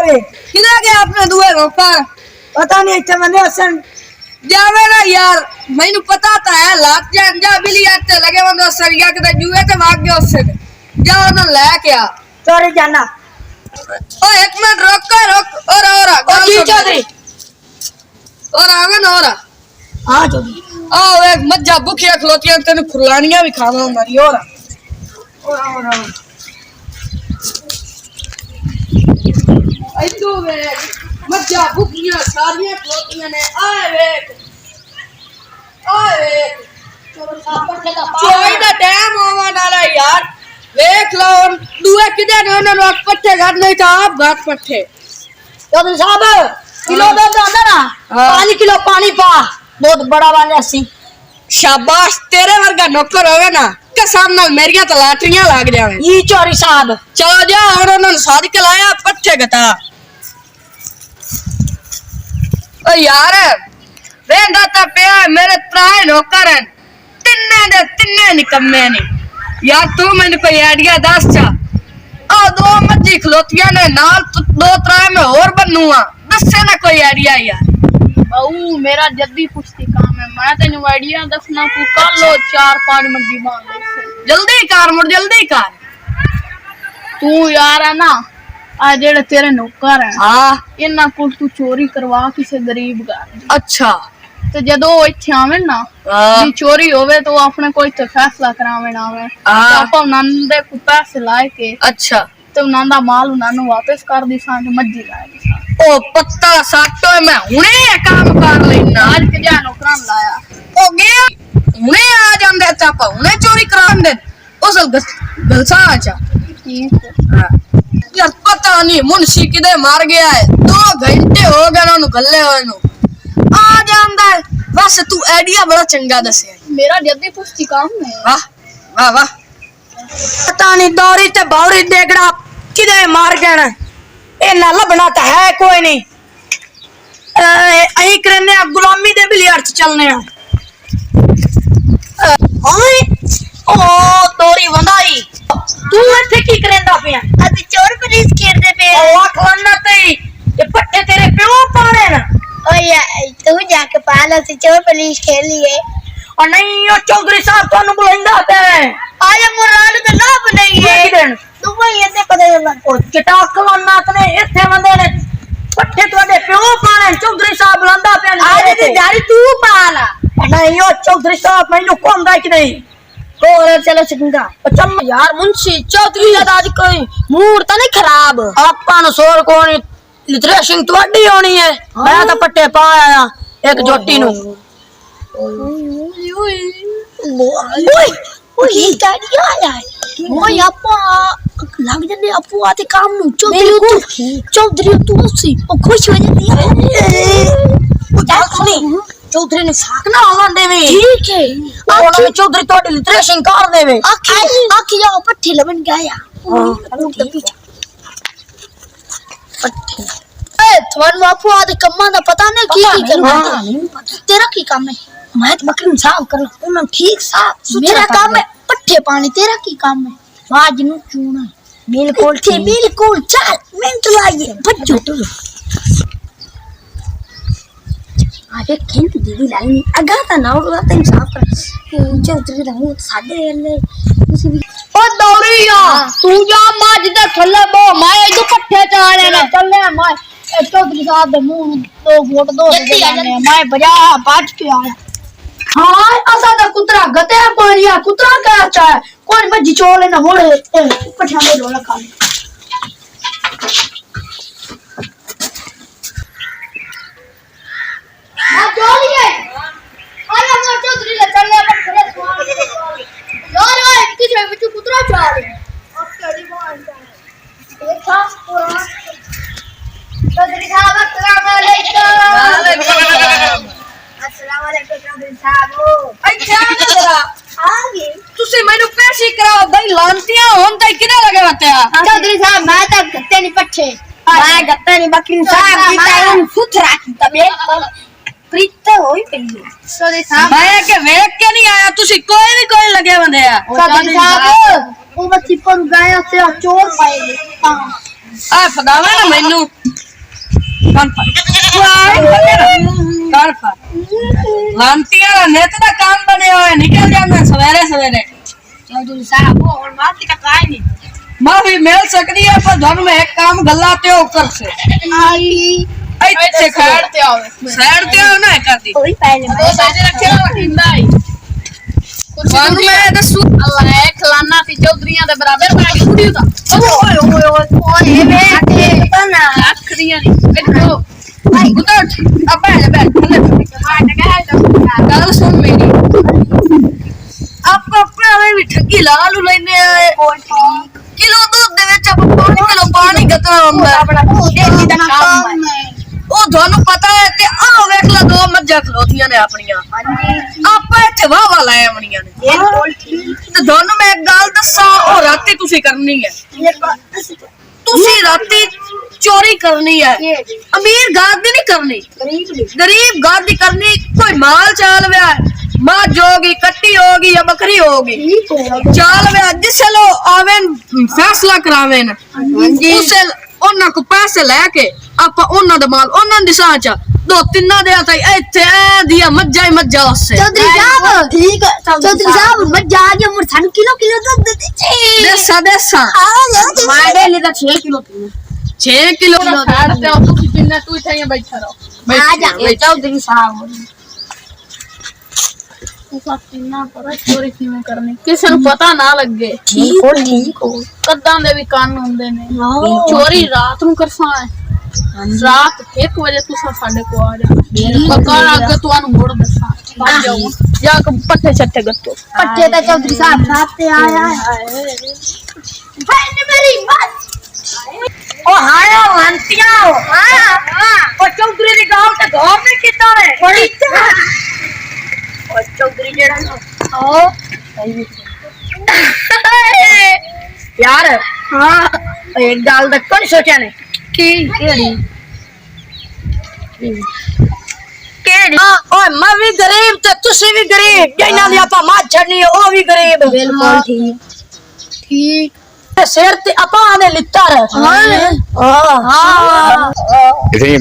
वे किधर गया अपने दुए नौकर? पता नहीं इतने बंदे हसन जावे ना यार, मैंने पता था है लात जान जा बिली आते लगे बंदो सरिया के जुए ते भाग गया उससे जा ना ले क्या चोरी जाना ओ एक मिनट रोक और जी चौधरी और आवे ना और हां चौधरी आओ एक मज्जा भूखिया खलोतियां तेने खुलानियां भी खावा हमारी और ऐतो वे मज्जा भूखिया सारियां खलोतियां ने आए वे चोई दा टाइम होवा नाला यार देख लो दुए किदे ने उन्होंने पट्टे घर नहीं था आप घाट पट्टे चौधरी साहब किलो दूध आंदा ना 5 किलो पानी पा दूध बड़ा बन जासी शाबाश तेरे वर्गा नौकर होवे ना कसम नाल मेरियां तो लाटरियां लाग जावे ई चोरी साहब चलो जा और उन्होंने साथ के लाया पट्टे गता ओ यार वेंदा ता पिया मेरे त्राए नौकर हैं तिन्ने निकम्मे नहीं यार तू मैंने कोई आइडिया दस चा आ दो मज्जी खलोतियां ने नाल दो त्राए में और बनूंगा दस्से ना कोई आइडिया यार बाऊ मेरा जल्दी पुछती काम है मैं तेनु आइडिया दसना तू कर लो 4-5 मंडी मान ले जल्दी कर तू यार है ना आ जेड़े तेरे नौकर हैं हां इन्ना कोल तू चोरी करवा किसी गरीब घर अच्छा तो जदों इत्थे आवे ना भी चोरी होवे तो अपने कोई तो फैसला करावे ना आवे तो आपा नंदे को पैसे लाए के अच्छा तो नंदा माल उन्होंने वापस कर दी सा मज्जी लाए ओ पत्ता साटो मैं हुणे काम कर लेना आज के जा नौकरां लाया ओ गया हुणे आ जांदे ता पा हुणे चोरी करांदे उसल गलसा आचा ठीक यार पता नहीं मुंशी किदे मार गया है 2 घंटे हो गए ना गल्ले होए नु आ जांदा बस तू आइडिया बड़ा चंगा दसे मेरा जल्दी पुछती काम है वाह वाह वाह पता नहीं दौरी ते बावरी देखड़ा किदे मार गए ए ना लबना तो है कोई नहीं अई करने गुलामी दे बिलियर्ड चलने हां ओ दौरी वंदाई तू इथे की करेंदा पिया अभी चोर पुलिस खेलते पे ओ खलना तई ये पट्टे तेरे प्यो पाने ना ओ या तू जाके पालो से चोर पुलिस खेली है और नहीं ओ चौधरी साहब ਤੁਹਾਨੂੰ ਬੁਲਾਉਂਦਾ ਪਿਆ आज मुराद का ना बनाइए किदन तू ये से पता चला ओ चटाकला नाथ ने ਇੱਥੇ ਬੰਦੇ ਨੇ ਪੱਠੇ ਤੁਹਾਡੇ ਪਿਓ ਪਾਣੇ ਚੌਧਰੀ ਸਾਹਿਬ ਬੁਲਾਉਂਦਾ ਪਿਆ आज ते जारी तू पाला नहीं ओ चौधरी साहब ਮੈਨੂੰ ਕੋਂਦਾ ਕਿ ਨਹੀਂ और चलो चंगा चल यार मुंशी चौधरी आज कोई मूड तो नहीं खराब ਆਪਾਂ ਨੂੰ ਸੋਰ ਕੋਣੀ ਲਿਟਰੇਸ਼ਨ ਤੁਹਾਡੀ ਹੋਣੀ ਹੈ ਮੈਂ ਤਾਂ ਪੱਟੇ ਪਾ ਆਇਆ ਇੱਕ ਜੋਟੀ ਨੂੰ ओए ओए गाड़ी आया ओए आपा लग जने आपू आते काम नु चौधरी तू सी ओ खुश हो जाती है चौधरी ने साकना आवन देवे ठीक है आखी चौधरी तोड़ी लिटरेशन कर देवे आखी जाओ पट्टी लबन गया पट्टी ए थवन बापू आदे कम्मा दा पता नहीं की करवा तेरा की काम है मैं तो बकरी साफ कर लो ठीक साफ मेरा काम है पट्टे पानी तेरा की काम है आज नु चूना बिल्कुल चल मिनट लाइए बच्चो आगे खेत दीदी लाइन अगा ता ना होगा तन साफ कर चौधरी रहू साडे ले ओ दौड़िया तू जा माज दे थल्ले बो मैं इधर पट्टे चाले ना चलने मैं चौधरी साहब दे मुंह तो वोट दो मैं बजा बाज के आया हां असा दा कुतरा गते पानिया कुतरा का चाहे कोई भजी चोले ना होले पठा में रोला खा हां जोड़िए आया मैं चौधरी ले चलने पर खड़े यार ओए किसे बिचू कुतरा चाल अब तेरी बात देखा पूरा चौधरी साहब अस्सलाम वालेकुम अस्सलाम वालेकुम चौधरी साहब अच्छा जरा आगे तुसी मैनू पैसे कराओ भाई लांतियां होन ताई किने लगे होते चौधरी साहब मैं तो गत्ते नहीं पट्टे मैं गत्ते नहीं बकरी साहब की टाइम सुथरा तबे प्रीत होई पई चौधरी साहब मैं के वेख के नहीं आया तुसी कोई लगे बंदे आ चौधरी साहब वो बच्ची पर गया से चोर पाए हां आ फदावा ना मैनू लांतियां नेत दा काम बने होए निकल जांदे सवेरे सवेरे चौधरी साहब और माती का काई नहीं माफी मिल सकती है पर धन में एक काम गलाते हो कर से आई ऐसे साइड ते आओ ना करती कोई पहले दो साइड रखे हो इंदाई धन में दसू अल्लाह है खलाना ती चौधरीयां दे बराबर बना के कुड़ी दा ओए ओए बेटे बना आखरियां नहीं बैठो उतर अब बैठ गल सुन मेरी आप अपने हमें भी ठगी ला लू लेने आए किलो दूध दे विच आप 5 किलो पानी गतना ਹੁੰਦਾ अपना देसी दा काम है ਉਹ ਤੁਹਾਨੂੰ ਪਤਾ ਹੈ ਤੇ ਆਹ ਵੇਖ ਲੈ ਦੋ ਮੱਝਾਂ ਖਲੋਤੀਆਂ ਨੇ ਆਪਣੀਆਂ ਆਪਾਂ ਇੱਥੇ ਵਾਵਾ ਲਾਏ ਆਪਣੀਆਂ ਨੇ बिल्कुल ठीक ਤੇ ਤੁਹਾਨੂੰ ਮੈਂ ਇੱਕ ਗੱਲ ਦੱਸਾਂ ਉਹ ਰਾਤੀ ਤੁਸੀਂ ਕਰਨੀ ਹੈ ਤੁਸੀਂ ਰਾਤੀ ਚੋਰੀ ਕਰਨੀ ਹੈ ਅਮੀਰ ਘਰ ਦੀ ਨਹੀਂ ਕਰਨੀ गरीब घर दी करनी कोई माल चाल व्या मां होगी कट्टी होगी या बकरी होगी चाल व्या जिसे लो आवेन फैसला करावेन उसे ਉਹਨਾਂ ਕੋ ਪੈਸੇ ਲੈ ਕੇ ਆਪਾਂ ਉਹਨਾਂ ਦਾ ਮਾਲ ਉਹਨਾਂ ਦੀ ਸਾਹ ਚ ਦੋ ਤਿੰਨਾਂ ਦੇ ਹੱਥ ਇੱਥੇ ਦੀਆਂ ਮੱਝਾਂ ਹੀ ਮੱਝਾਂ ਉਸੇ चौधरी साहब ठीक है चौधरी साहब मैं जा के मुर्थन किलो दूध देती ਦੇਸਾ ਦੇਸਾ मारे ले तो 6 किलो 6 किलो साइड ते आओ तू पिन्ना तू इथे बैठा रहो आ जा चौधरी साहब पिन्ना पर चोरी किवें करनी किसी ਨੂੰ ਪਤਾ ਨਾ ਲੱਗੇ ठीक हो ਕਦਾਂ ਦੇ ਵੀ ਕੰਨ ਹੁੰਦੇ ਨੇ ਚੋਰੀ ਰਾਤ ਨੂੰ ਕਰਸਾਂ ਹੈ ਰਾਤ 1 ਵਜੇ ਤੁਸੀਂ ਸਾਡੇ ਕੋ ਆ ਜਾ ਪੱਕਾ ਅੱਗੇ ਤੁਹਾਨੂੰ ਮੋੜ ਦੱਸਾਂ ਆ ਜਾਓ ਜਾ ਕੇ ਪੱਠੇ ਛੱਟੇ ਗੱਤੋ पट्टे तो चौधरी साहब साथ आया है मेरी बात ओ हाया वंतिया हां ओ चौधरी दी गांव ते घर में कितना है बड़ी ओ चौधरी जेड़ा ना ओ यार हां एक गाल दा कोई सोचा ने की केड़ी ओए मैं भी गरीब ते तुसी भी गरीब जिन्ना दी आपा मां छड़नी है ओ भी गरीब बिल्कुल ठीक सिर ते आपा आने लित्ता रह हां हां इतनी